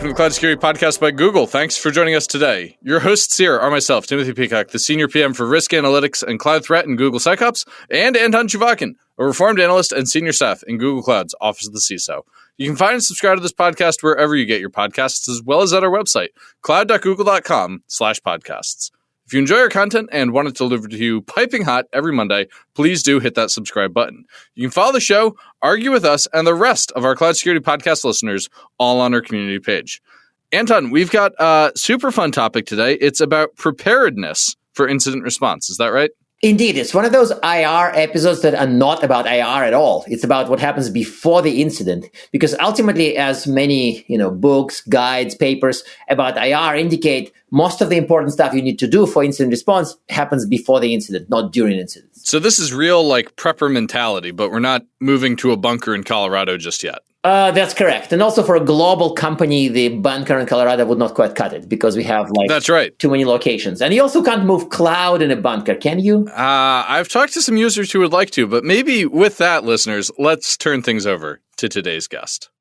welcome to the Cloud Security Podcast by Google. Thanks for joining us today. Your hosts here are myself, Timothy Peacock, the Senior PM for Risk Analytics and Cloud Threat in Google SecOps, and Anton Chuvakin, a reformed analyst and senior staff in Google Cloud's Office of the CISO. You can find and subscribe to this podcast wherever you get your podcasts, as well as at our website, cloud.google.com/podcasts. If you enjoy our content and want it delivered to you piping hot every Monday, please do hit that subscribe button. You can follow the show, argue with us, and the rest of our Cloud Security Podcast listeners all on our community page. Anton, we've got a super fun topic today. It's about preparedness for incident response. Is that right? Indeed, it's one of those IR episodes that are not about IR at all. It's about what happens before the incident. Because ultimately, as many books, guides, papers about IR indicate, most of the important stuff you need to do for incident response happens before the incident, not during incidents. So this is real prepper mentality, but we're not moving to a bunker in Colorado just yet. That's correct. And also for a global company, the bunker in Colorado would not quite cut it because we have That's right. too many locations. And you also can't move cloud in a bunker, can you? I've talked to some users who would like to, but maybe with that, listeners, let's turn things over to today's guest.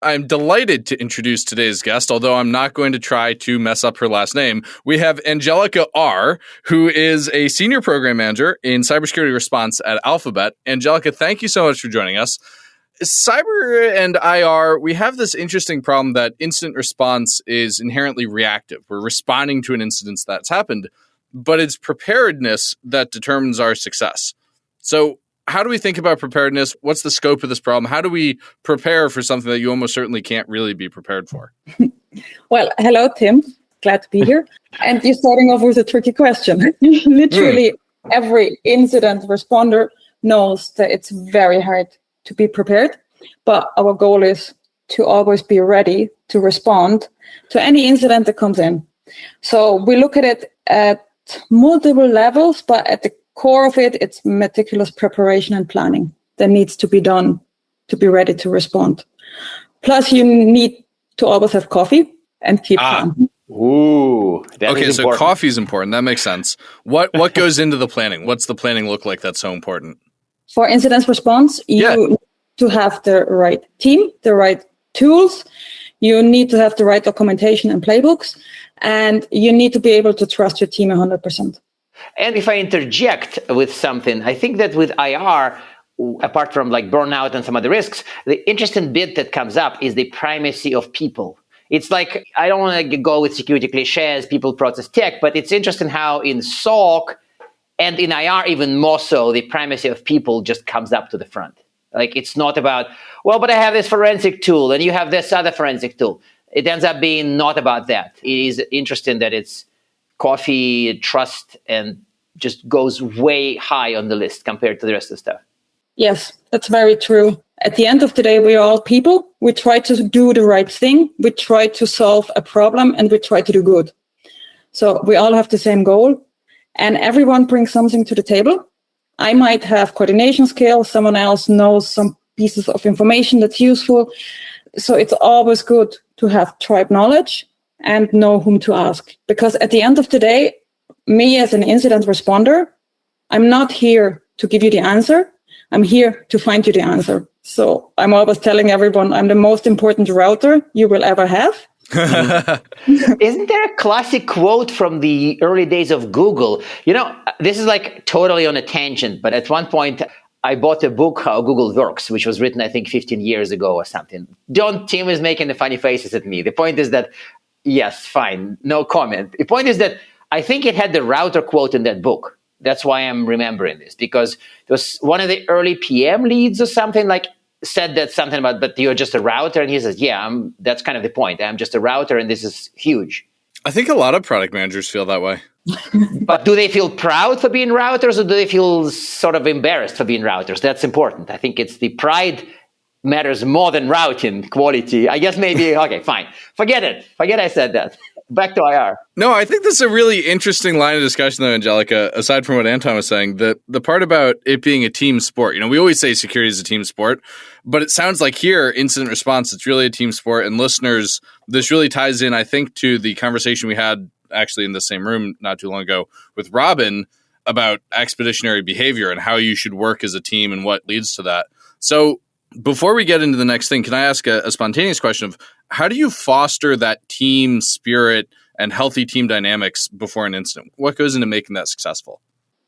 I'm delighted to introduce today's guest, although I'm not going to try to mess up her last name. We have Angelika R., who is a senior program manager in cybersecurity response at Alphabet. Angelika, thank you so much for joining us. Cyber and IR, we have this interesting problem that incident response is inherently reactive. We're responding to an incident that's happened, but it's preparedness that determines our success. So how do we think about preparedness? What's the scope of this problem? How do we prepare for something that you almost certainly can't really be prepared for? Well, hello, Tim. Glad to be here. And you're starting off with a tricky question. Literally, every incident responder knows that it's very hard to be prepared, but our goal is to always be ready to respond to any incident that comes in. So we look at it at multiple levels, but at the core of it, it's meticulous preparation and planning that needs to be done to be ready to respond. Plus, you need to always have coffee and keep calm. Ooh, okay, so coffee is important. That makes sense. What goes into the planning? What's the planning look like that's so important? For incident response, you need to have the right team, the right tools. You need to have the right documentation and playbooks, and you need to be able to trust your team 100%. And if I interject with something, I think that with IR, apart from burnout and some other risks, the interesting bit that comes up is the primacy of people. It's I don't want to go with security cliches, people, process, tech, but it's interesting how in SOC and in IR even more so, the primacy of people just comes up to the front. It's not about, but I have this forensic tool and you have this other forensic tool. It ends up being not about that. It is interesting that it's coffee, trust, and just goes way high on the list compared to the rest of the stuff. Yes, that's very true. At the end of the day, we are all people. We try to do the right thing. We try to solve a problem and we try to do good. So we all have the same goal and everyone brings something to the table. I might have coordination skills. Someone else knows some pieces of information that's useful. So it's always good to have tribe knowledge and know whom to ask. Because at the end of the day, me as an incident responder, I'm not here to give you the answer. I'm here to find you the answer. So I'm always telling everyone I'm the most important router you will ever have. Isn't there a classic quote from the early days of Google? This is totally on a tangent, but at one point I bought a book, How Google Works, which was written, I think, 15 years ago or something. Tim is making the funny faces at me. The point is that, yes, fine, no comment. The point is that I think it had the router quote in that book. That's why I'm remembering this, because it was one of the early PM leads or something said that something about, but you're just a router. And he says, that's kind of the point. I'm just a router and this is huge. I think a lot of product managers feel that way. But do they feel proud for being routers or do they feel sort of embarrassed for being routers? That's important. I think it's the pride matters more than routing quality. I guess maybe, okay, fine. Forget it. Forget I said that. Back to IR. No, I think this is a really interesting line of discussion, though, Angelika, aside from what Anton was saying. The part about it being a team sport, we always say security is a team sport, but it sounds like here, incident response, it's really a team sport. And listeners, this really ties in, I think, to the conversation we had actually in the same room not too long ago with Robin about expeditionary behavior and how you should work as a team and what leads to that. So Before we get into the next thing, can I ask a spontaneous question of how do you foster that team spirit and healthy team dynamics before an incident? What goes into making that successful?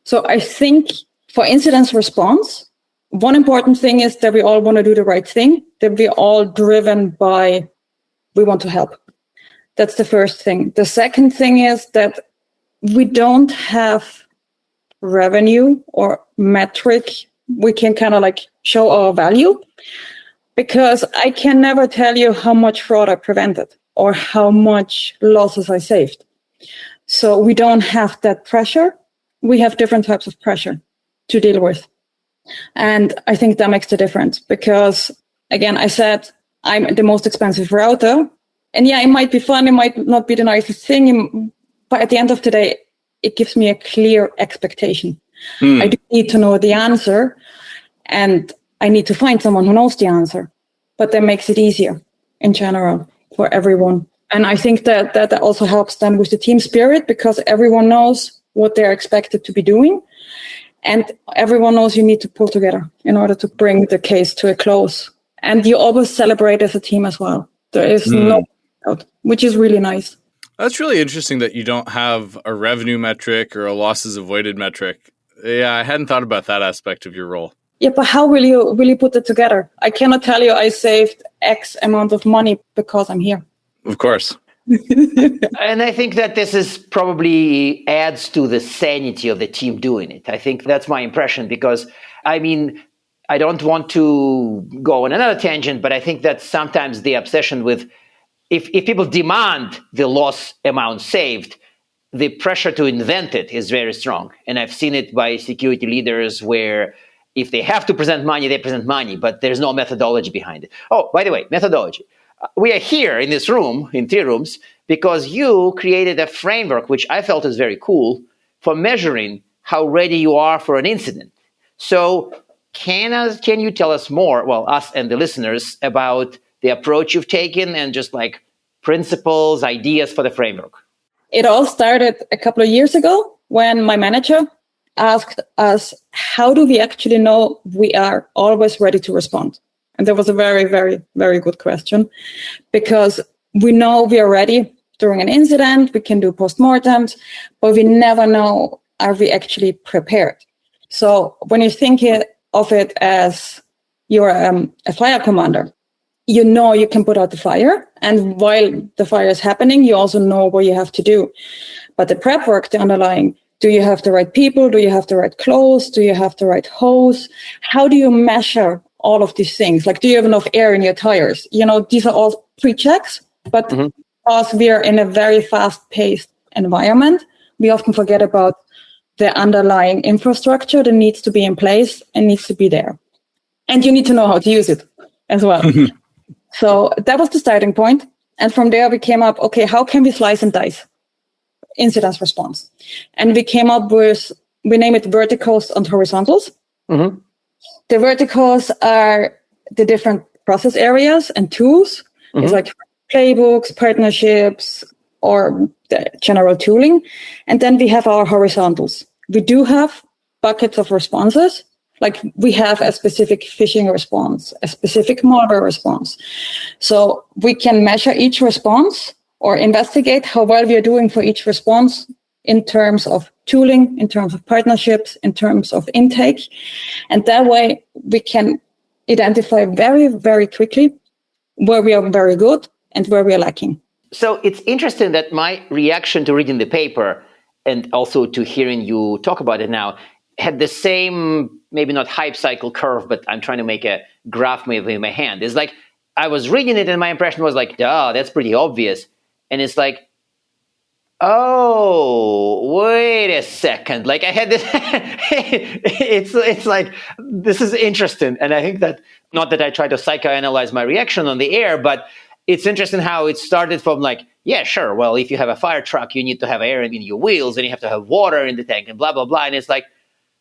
So I think for incident response, one important thing is that we all want to do the right thing, that we're all driven by, we want to help. That's the first thing. The second thing is that we don't have revenue or metric. We can kind of like show our value, because I can never tell you how much fraud I prevented or how much losses I saved. So we don't have that pressure. We have different types of pressure to deal with. And I think that makes the difference, because again, I said I'm the most expensive router. And yeah, it might be fun, it might not be the nicest thing, but at the end of the day, it gives me a clear expectation. I do need to know the answer, and I need to find someone who knows the answer. But that makes it easier in general for everyone. And I think that also helps then with the team spirit, because everyone knows what they're expected to be doing. And everyone knows you need to pull together in order to bring the case to a close. And you always celebrate as a team as well. There is no doubt, which is really nice. That's really interesting that you don't have a revenue metric or a losses avoided metric. Yeah, I hadn't thought about that aspect of your role. Yeah, but how will you put it together? I cannot tell you I saved X amount of money because I'm here. Of course. And I think that this is probably adds to the sanity of the team doing it. I think that's my impression, because I mean, I don't want to go on another tangent, but I think that sometimes the obsession with if people demand the loss amount saved, the pressure to invent it is very strong. And I've seen it by security leaders where if they have to present money, they present money, but there's no methodology behind it. Oh, by the way, methodology. We are here in this room, in 3 rooms, because you created a framework, which I felt is very cool, for measuring how ready you are for an incident. So can you tell us more, well, us and the listeners, about the approach you've taken and just like principles, ideas for the framework? It all started a couple of years ago when my manager asked us, how do we actually know we are always ready to respond? And that was a very, very, very good question, because we know we are ready during an incident, we can do postmortems, but we never know, are we actually prepared? So when you think of it as you're a fire commander, you know you can put out the fire, and while the fire is happening, you also know what you have to do. But the prep work, the underlying, do you have the right people? Do you have the right clothes? Do you have the right hose? How do you measure all of these things? Like, do you have enough air in your tires? You know, these are all pre-checks, but because we are in a very fast-paced environment, we often forget about the underlying infrastructure that needs to be in place and needs to be there. And you need to know how to use it as well. So that was the starting point. And from there, we came up, okay, how can we slice and dice incident response? And we came up with, we name it verticals and horizontals. The verticals are the different process areas and tools. It's like playbooks, partnerships, or the general tooling. And then we have our horizontals. We do have buckets of responses. Like we have a specific phishing response, a specific malware response. So we can measure each response or investigate how well we are doing for each response in terms of tooling, in terms of partnerships, in terms of intake. And that way we can identify very, very quickly where we are very good and where we are lacking. So it's interesting that my reaction to reading the paper and also to hearing you talk about it now had the same, maybe not hype cycle curve, but I'm trying to make a graph in my hand. It's like I was reading it and my impression was like, oh, that's pretty obvious. And it's like, oh, wait a second. Like I had this, it's like, this is interesting. And I think that, not that I try to psychoanalyze my reaction on the air, but it's interesting how it started from like, yeah, sure. Well, if you have a fire truck, you need to have air in your wheels and you have to have water in the tank and blah, blah, blah. And it's like,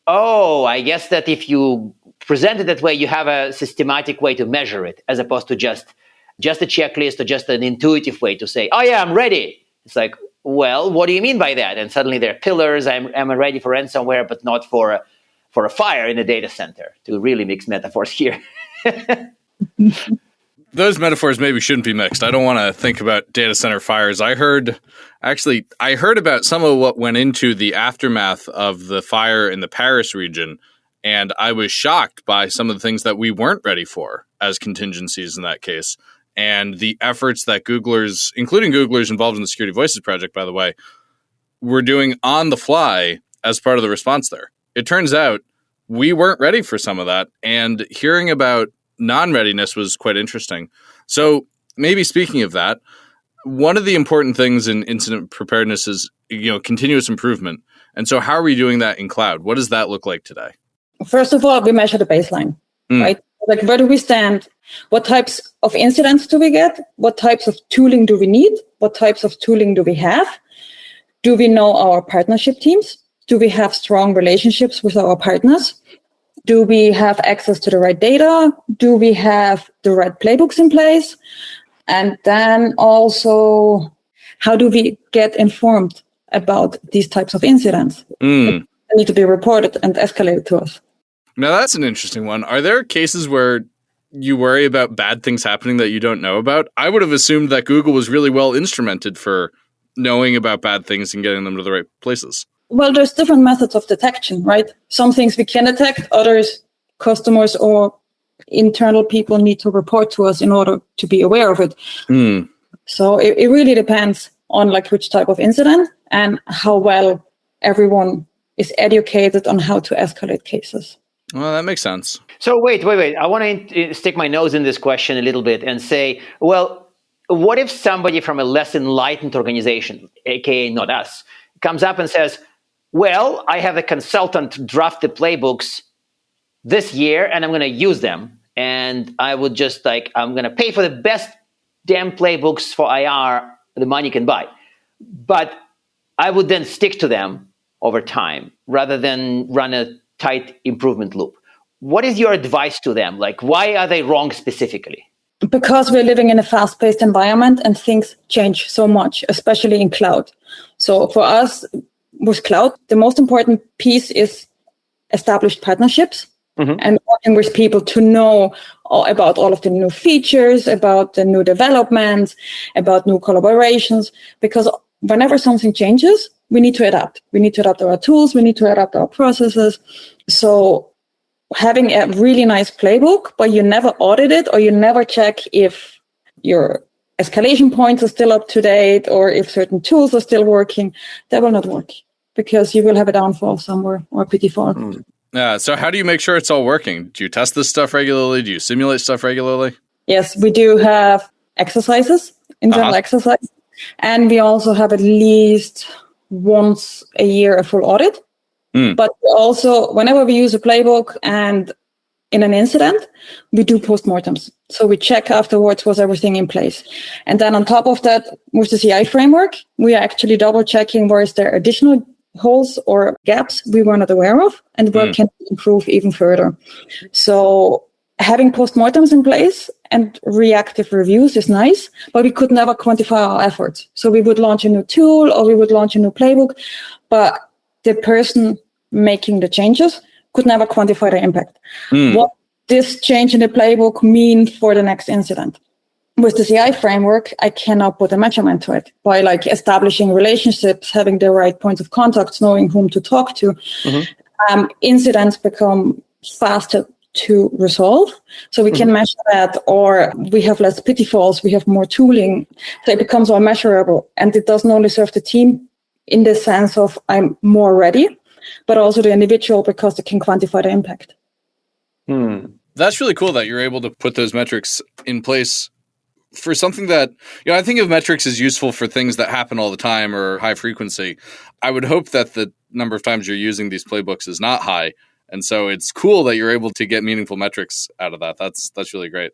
oh, I guess that if you present it that way, you have a systematic way to measure it, as opposed to just a checklist or just an intuitive way to say, oh yeah, I'm ready. It's like, well, what do you mean by that? And suddenly there are pillars. I'm ready for ransomware, but not for for a fire in a data center, to really mix metaphors here. Those metaphors maybe shouldn't be mixed. I don't want to think about data center fires. I heard about some of what went into the aftermath of the fire in the Paris region, and I was shocked by some of the things that we weren't ready for as contingencies in that case. And the efforts that Googlers, including Googlers involved in the Security Voices project, by the way, were doing on the fly as part of the response there. It turns out we weren't ready for some of that, and hearing about non-readiness was quite interesting. So maybe speaking of that, one of the important things in incident preparedness is, continuous improvement. And so how are we doing that in cloud? What does that look like today? First of all, we measure the baseline, right? Like, where do we stand? What types of incidents do we get? What types of tooling do we need? What types of tooling do we have? Do we know our partnership teams? Do we have strong relationships with our partners? Do we have access to the right data? Do we have the right playbooks in place? And then also, how do we get informed about these types of incidents? They need to be reported and escalated to us. Now, that's an interesting one. Are there cases where you worry about bad things happening that you don't know about? I would have assumed that Google was really well instrumented for knowing about bad things and getting them to the right places. Well, there's different methods of detection, right? Some things we can detect, others customers or internal people need to report to us in order to be aware of it. So it really depends on which type of incident and how well everyone is educated on how to escalate cases. Well, that makes sense. So wait. I want to stick my nose in this question a little bit and say, well, what if somebody from a less enlightened organization, aka not us, comes up and says, well, I have a consultant draft the playbooks this year and I'm going to use them. And I would just I'm going to pay for the best damn playbooks for IR the money can buy. But I would then stick to them over time rather than run a tight improvement loop. What is your advice to them? Why are they wrong specifically? Because we're living in a fast-paced environment and things change so much, especially in cloud. So for us, with cloud, the most important piece is established partnerships and working with people to know about all of the new features, about the new developments, about new collaborations. Because whenever something changes, we need to adapt. We need to adapt our tools. We need to adapt our processes. So having a really nice playbook, but you never audit it or you never check if your escalation points are still up to date or if certain tools are still working, that will not work because you will have a downfall somewhere or a pitfall. Yeah. So how do you make sure it's all working? Do you test this stuff regularly? Do you simulate stuff regularly? Yes, we do have exercises, internal exercises. And we also have at least once a year a full audit. But also, whenever we use a playbook and in an incident, we do postmortems. So we check afterwards, was everything in place? And then on top of that, with the CI framework, we are actually double checking where is there additional holes or gaps we were not aware of and where can we improve even further. So having postmortems in place and reactive reviews is nice, but we could never quantify our efforts. So we would launch a new tool or we would launch a new playbook, but the person making the changes could never quantify the impact. What this change in the playbook mean for the next incident? With the CI framework, I cannot put a measurement to it by establishing relationships, having the right points of contact, knowing whom to talk to. Incidents become faster to resolve. So we can measure that, or we have less pitfalls, we have more tooling. So it becomes more measurable. And it doesn't only serve the team in the sense of I'm more ready, but also the individual because they can quantify the impact. That's really cool that you're able to put those metrics in place for something that, I think of metrics as useful for things that happen all the time or high frequency. I would hope that the number of times you're using these playbooks is not high. And so it's cool that you're able to get meaningful metrics out of that. That's really great.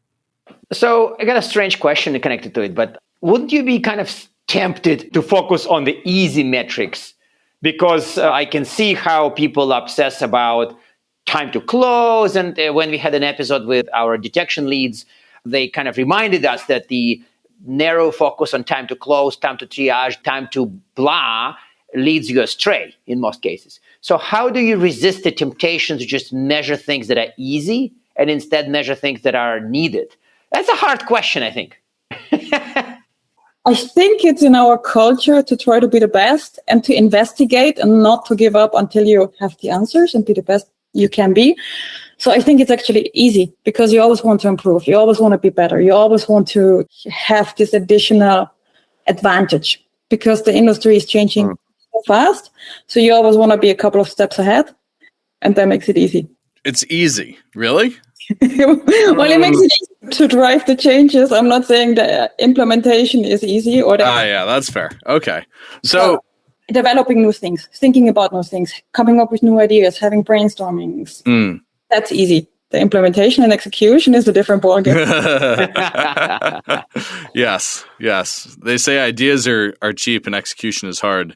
So I got a strange question connected to it, but wouldn't you be kind of tempted to focus on the easy metrics? Because I can see how people obsess about time to close. And when we had an episode with our detection leads, they kind of reminded us that the narrow focus on time to close, time to triage, time to blah leads you astray in most cases. So how do you resist the temptation to just measure things that are easy and instead measure things that are needed? That's a hard question, I think. I think it's in our culture to try to be the best and to investigate and not to give up until you have the answers and be the best you can be. So I think it's actually easy because you always want to improve. You always want to be better. You always want to have this additional advantage because the industry is changing so fast. So you always want to be a couple of steps ahead, and that makes it easy. It's easy. Really? Well, it makes it easy to drive the changes. I'm not saying the implementation is easy or that. Yeah, that's fair. Okay. So developing new things, thinking about new things, coming up with new ideas, having brainstormings. That's easy. The implementation and execution is a different ballgame. Yes. They say ideas are cheap and execution is hard.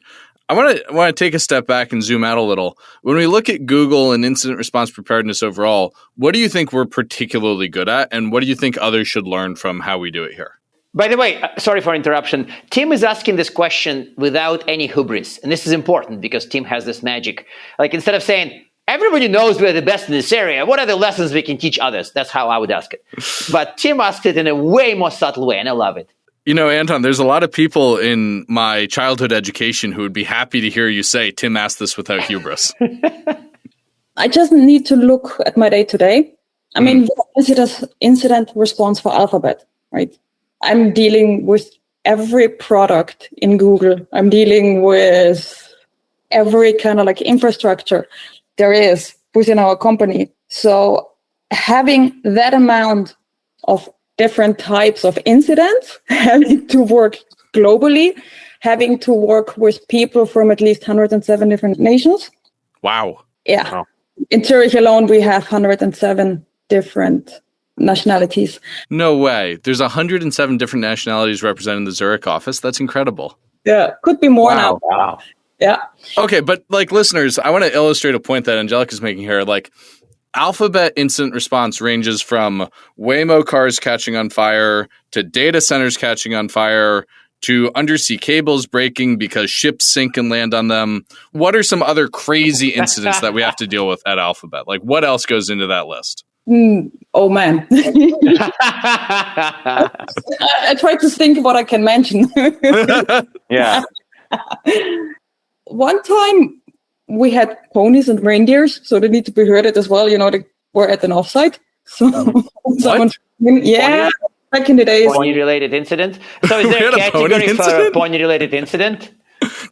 I want to take a step back and zoom out a little. When we look at Google and incident response preparedness overall, what do you think we're particularly good at, and what do you think others should learn from how we do it here? By the way, sorry for interruption. Tim is asking this question without any hubris. And this is important because Tim has this magic. Like instead of saying, everybody knows we're the best in this area, what are the lessons we can teach others? That's how I would ask it. But Tim asked it in a way more subtle way, and I love it. You know, Anton, there's a lot of people in my childhood education who would be happy to hear you say, Tim asked this without hubris. I just need to look at my day-to-day. I mean, incident response for Alphabet, right? I'm dealing with every product in Google. I'm dealing with every kind of like infrastructure there is within our company. So having that amount of different types of incidents, having to work globally, having to work with people from at least 107 different nations. Wow. Yeah. Wow. In Zurich alone, we have 107 different nationalities. No way. There's 107 different nationalities represented in the Zurich office. That's incredible. Yeah. Could be more now. Wow. Yeah. Okay, but like listeners, I want to illustrate a point that Angelika's making here. Like, Alphabet incident response ranges from Waymo cars catching on fire to data centers catching on fire to undersea cables breaking because ships sink and land on them. What are some other crazy incidents that we have to deal with at Alphabet? Like, what else goes into that list? Oh, man. I try to think of what I can mention. Yeah. One time we had ponies and reindeers, so they need to be herded as well. You know, they were at an offsite. So someone, back in the days. Pony-related incident? So is there a category for a pony-related incident?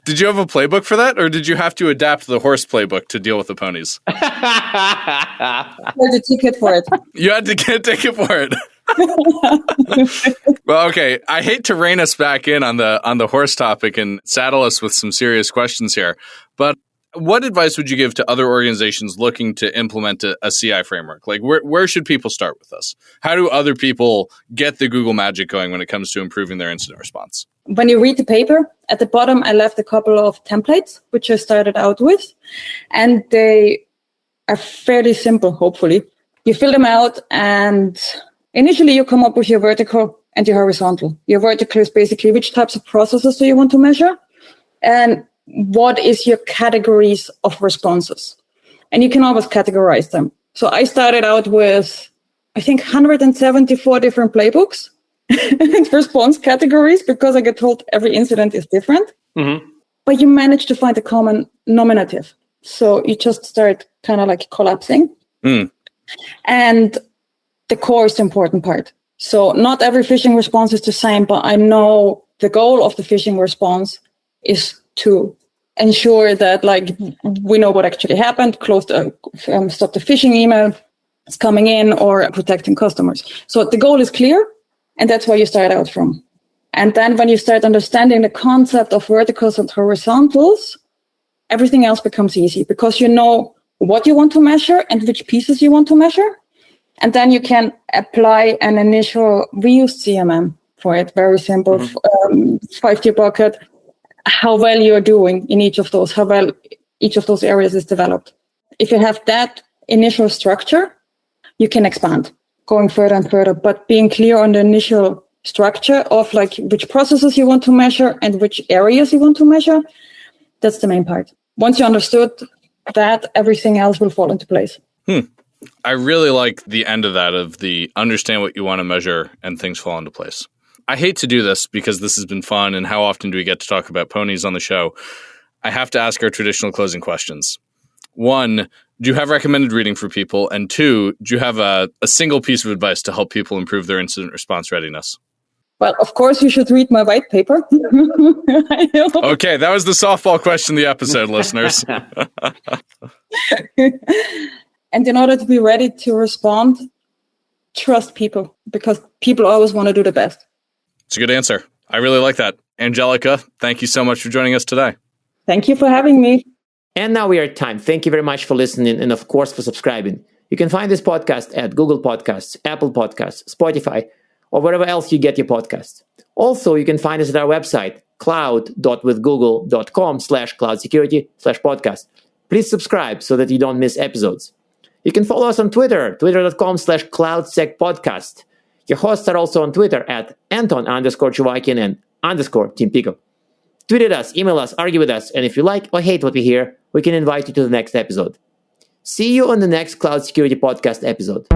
Did you have a playbook for that, or did you have to adapt the horse playbook to deal with the ponies? I had a ticket for it. You had to get a ticket for it. Well, okay. I hate to rein us back in on the horse topic and saddle us with some serious questions here, but what advice would you give to other organizations looking to implement a CI framework? Like, where should people start with this? How do other people get the Google magic going when it comes to improving their incident response? When you read the paper, at the bottom, I left a couple of templates, which I started out with, and they are fairly simple, hopefully. You fill them out, and initially you come up with your vertical and your horizontal. Your vertical is basically which types of processes do you want to measure, and what is your categories of responses. And you can always categorize them. So I started out with, I think, 174 different playbooks and response categories because I get told every incident is different. Mm-hmm. But you manage to find a common nominative. So you just start kind of like collapsing. And the core is the important part. So not every phishing response is the same, but I know the goal of the phishing response is to ensure that, like, we know what actually happened, stop the phishing email that's coming in, or protecting customers. So the goal is clear, and that's where you start out from. And then when you start understanding the concept of verticals and horizontals, everything else becomes easy because you know what you want to measure and which pieces you want to measure. And then you can apply an initial, we use CMM for it, very simple, 5-tier bucket, how well you're doing in each of those, how well each of those areas is developed. If you have that initial structure, you can expand, going further and further, but being clear on the initial structure of like which processes you want to measure and which areas you want to measure, That's the main part. Once you understood that, everything else will fall into place. I really like the end of that, of the understand what you want to measure and things fall into place. I hate to do this because this has been fun, and how often do we get to talk about ponies on the show? I have to ask our traditional closing questions. 1, do you have recommended reading for people? And 2, do you have a single piece of advice to help people improve their incident response readiness? Well, of course, you should read my white paper. Okay, that was the softball question of the episode, listeners. And in order to be ready to respond, trust people, because people always want to do the best. It's a good answer. I really like that. Angelika, thank you so much for joining us today. Thank you for having me. And now we are at time. Thank you very much for listening and, of course, for subscribing. You can find this podcast at Google Podcasts, Apple Podcasts, Spotify, or wherever else you get your podcasts. Also, you can find us at our website, cloud.withgoogle.com/cloudsecurity/podcast. Please subscribe so that you don't miss episodes. You can follow us on Twitter, twitter.com/cloudsecpodcast. Your hosts are also on Twitter at Anton_Chuvakian and _Team Pico. Tweet at us, email us, argue with us, and if you like or hate what we hear, we can invite you to the next episode. See you on the next Cloud Security Podcast episode.